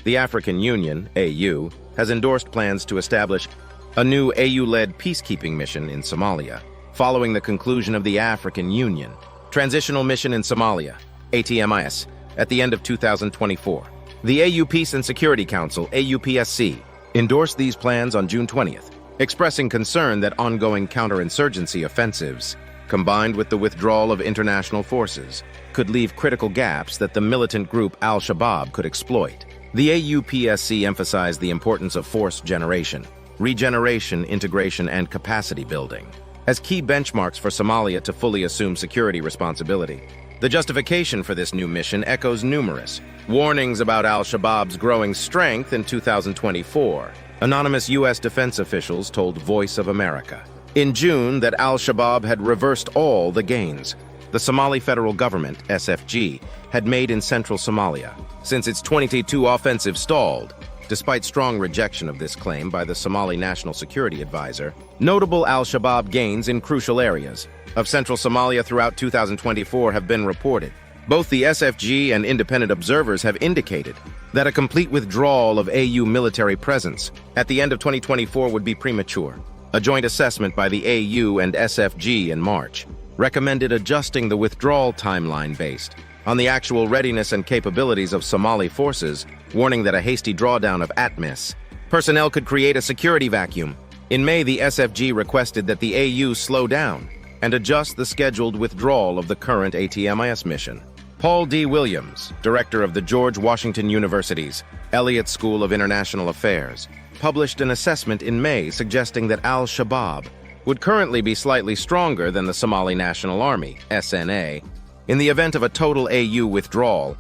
The African Union, AU, has endorsed plans to establish a new AU-led peacekeeping mission in Somalia, following the conclusion of the African Union Transitional Mission in Somalia, ATMIS, at the end of 2024. The AU Peace and Security Council, AUPSC, endorsed these plans on June 20th, expressing concern that ongoing counterinsurgency offensives, combined with the withdrawal of international forces, could leave critical gaps that the militant group Al-Shabaab could exploit. The AUPSC emphasized the importance of force generation, regeneration, integration, and capacity building as key benchmarks for Somalia to fully assume security responsibility. The justification for this new mission echoes numerous warnings about Al-Shabaab's growing strength in 2024. Anonymous U.S. defense officials told Voice of America in June that Al-Shabaab had reversed all the gains the Somali federal government, SFG, had made in central Somalia since its 2022 offensive stalled. Despite strong rejection of this claim by the Somali National Security Advisor, notable Al-Shabaab gains in crucial areas of central Somalia throughout 2024 have been reported. Both the SFG and independent observers have indicated that a complete withdrawal of AU military presence at the end of 2024 would be premature. A joint assessment by the AU and SFG in March recommended adjusting the withdrawal timeline based on the actual readiness and capabilities of Somali forces, warning that a hasty drawdown of ATMIS personnel could create a security vacuum. In May, the SFG requested that the AU slow down and adjust the scheduled withdrawal of the current ATMIS mission. Paul D. Williams, director of the George Washington University's Elliott School of International Affairs, published an assessment in May suggesting that Al-Shabaab would currently be slightly stronger than the Somali National Army, SNA, in the event of a total AU withdrawal,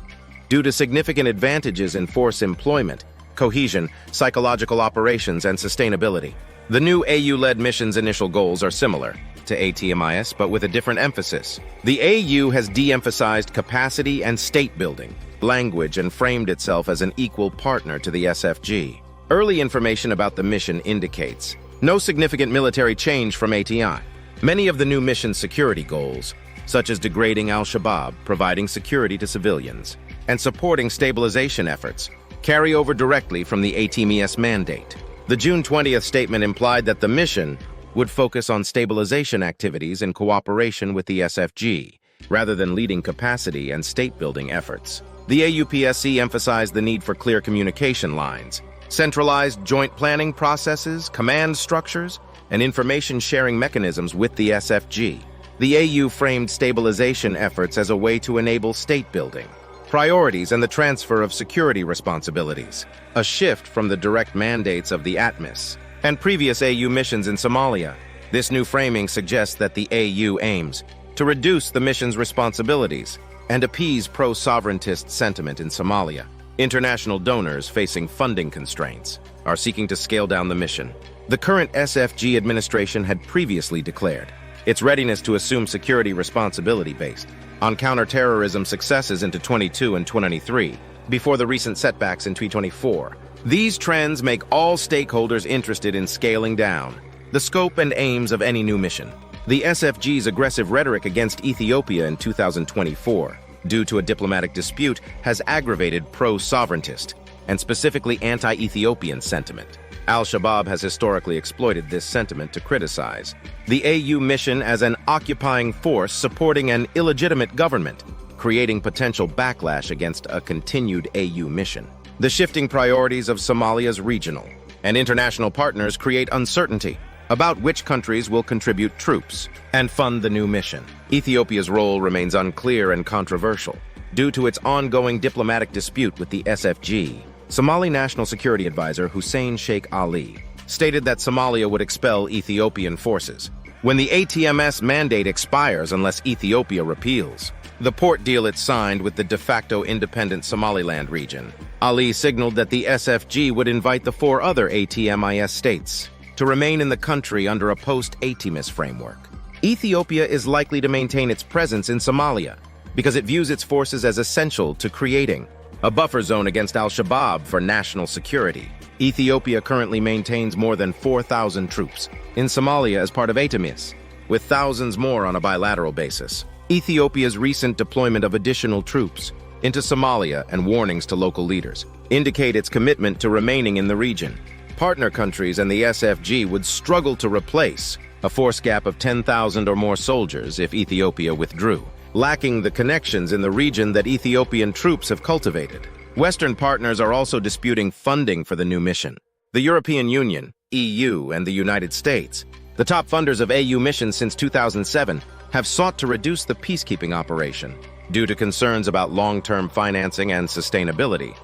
due to significant advantages in force employment, cohesion, psychological operations, and sustainability. The new AU-led mission's initial goals are similar to ATMIS, but with a different emphasis. The AU has de-emphasized capacity and state-building language and framed itself as an equal partner to the SFG. Early information about the mission indicates no significant military change from ATI. Many of the new mission's security goals, such as degrading Al-Shabaab, providing security to civilians, and supporting stabilization efforts, carry over directly from the ATMIS mandate. The June 20th statement implied that the mission would focus on stabilization activities in cooperation with the SFG, rather than leading capacity and state-building efforts. The AUPSC emphasized the need for clear communication lines, centralized joint planning processes, command structures, and information-sharing mechanisms with the SFG. The AU framed stabilization efforts as a way to enable state-building, priorities, and the transfer of security responsibilities, a shift from the direct mandates of the ATMIS and previous AU missions in Somalia. This new framing suggests that the AU aims to reduce the mission's responsibilities and appease pro-sovereigntist sentiment in Somalia. International donors facing funding constraints are seeking to scale down the mission. The current SFG administration had previously declared its readiness to assume security responsibility based on counterterrorism successes into 22 and 23, before the recent setbacks in 2024. These trends make all stakeholders interested in scaling down the scope and aims of any new mission. The SFG's aggressive rhetoric against Ethiopia in 2024, due to a diplomatic dispute, has aggravated pro-sovereigntist and specifically anti-Ethiopian sentiment. Al-Shabaab has historically exploited this sentiment to criticize the AU mission as an occupying force supporting an illegitimate government, creating potential backlash against a continued AU mission. The shifting priorities of Somalia's regional and international partners create uncertainty about which countries will contribute troops and fund the new mission. Ethiopia's role remains unclear and controversial due to its ongoing diplomatic dispute with the SFG. Somali National Security Advisor Hussein Sheikh Ali stated that Somalia would expel Ethiopian forces when the ATMS mandate expires unless Ethiopia repeals the port deal it signed with the de facto independent Somaliland region. Ali signaled that the SFG would invite the 4 other ATMIS states to remain in the country under a post-ATMIS framework. Ethiopia is likely to maintain its presence in Somalia because it views its forces as essential to creating a buffer zone against Al-Shabaab for national security. Ethiopia currently maintains more than 4,000 troops in Somalia as part of ATMIS, with thousands more on a bilateral basis. Ethiopia's recent deployment of additional troops into Somalia and warnings to local leaders indicate its commitment to remaining in the region. Partner countries and the SFG would struggle to replace a force gap of 10,000 or more soldiers if Ethiopia withdrew, lacking the connections in the region that Ethiopian troops have cultivated. Western partners are also disputing funding for the new mission. The European Union, EU, and the United States, the top funders of AU missions since 2007, have sought to reduce the peacekeeping operation due to concerns about long-term financing and sustainability.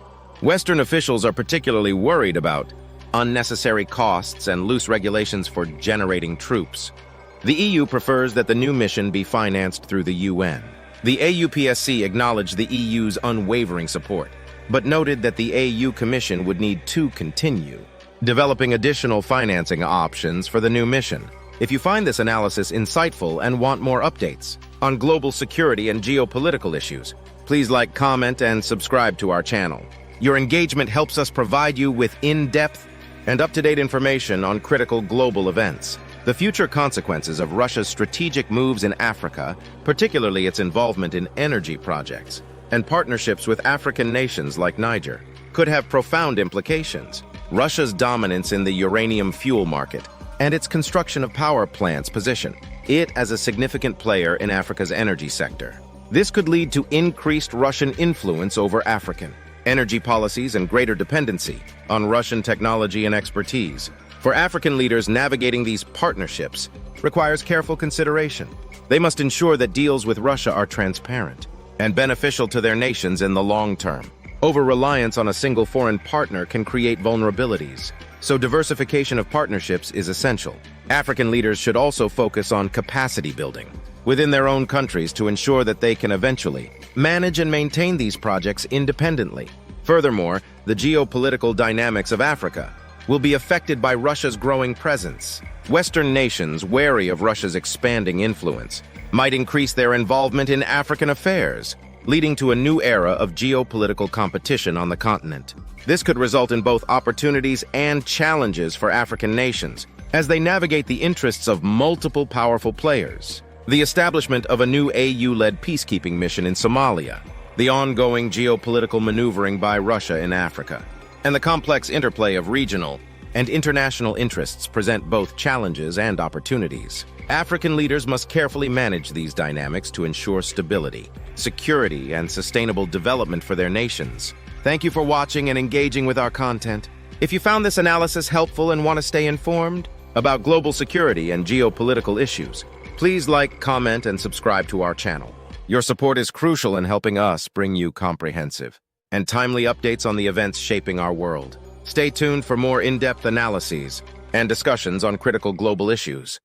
Western officials are particularly worried about unnecessary costs and loose regulations for generating troops. The EU prefers that the new mission be financed through the UN. The AUPSC acknowledged the EU's unwavering support, but noted that the AU Commission would need to continue developing additional financing options for the new mission. If you find this analysis insightful and want more updates on global security and geopolitical issues, please like, comment, and subscribe to our channel. Your engagement helps us provide you with in-depth and up-to-date information on critical global events. The future consequences of Russia's strategic moves in Africa, particularly its involvement in energy projects and partnerships with African nations like Niger, could have profound implications. Russia's dominance in the uranium fuel market and its construction of power plants position it as a significant player in Africa's energy sector. This could lead to increased Russian influence over African energy policies and greater dependency on Russian technology and expertise. For African leaders, navigating these partnerships requires careful consideration. They must ensure that deals with Russia are transparent and beneficial to their nations in the long term. Over-reliance on a single foreign partner can create vulnerabilities, so diversification of partnerships is essential. African leaders should also focus on capacity building within their own countries to ensure that they can eventually manage and maintain these projects independently. Furthermore, the geopolitical dynamics of Africa will be affected by Russia's growing presence. Western nations, wary of Russia's expanding influence, might increase their involvement in African affairs, leading to a new era of geopolitical competition on the continent. This could result in both opportunities and challenges for African nations as they navigate the interests of multiple powerful players. The establishment of a new AU-led peacekeeping mission in Somalia, the ongoing geopolitical maneuvering by Russia in Africa, and the complex interplay of regional and international interests present both challenges and opportunities. African leaders must carefully manage these dynamics to ensure stability, security, and sustainable development for their nations. Thank you for watching and engaging with our content. If you found this analysis helpful and want to stay informed about global security and geopolitical issues, please like, comment, and subscribe to our channel. Your support is crucial in helping us bring you comprehensive and timely updates on the events shaping our world. Stay tuned for more in-depth analyses and discussions on critical global issues.